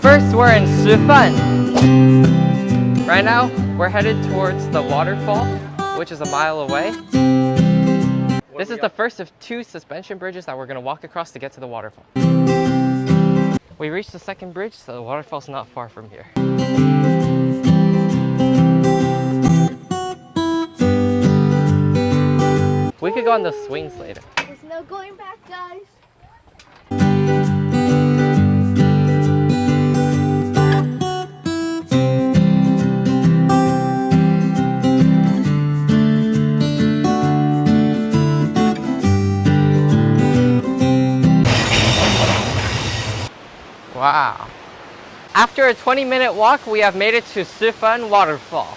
First, we're in Shifan. Right now, we're headed towards the waterfall, which is a mile away. This is the first of 2 suspension bridges that we're going to walk across to get to the waterfall. We reached the second bridge, so the waterfall's not far from here. We could go on the swings later. There's no going back, guys. Wow. After a 20-minute walk, we have made it to Shifan Waterfall.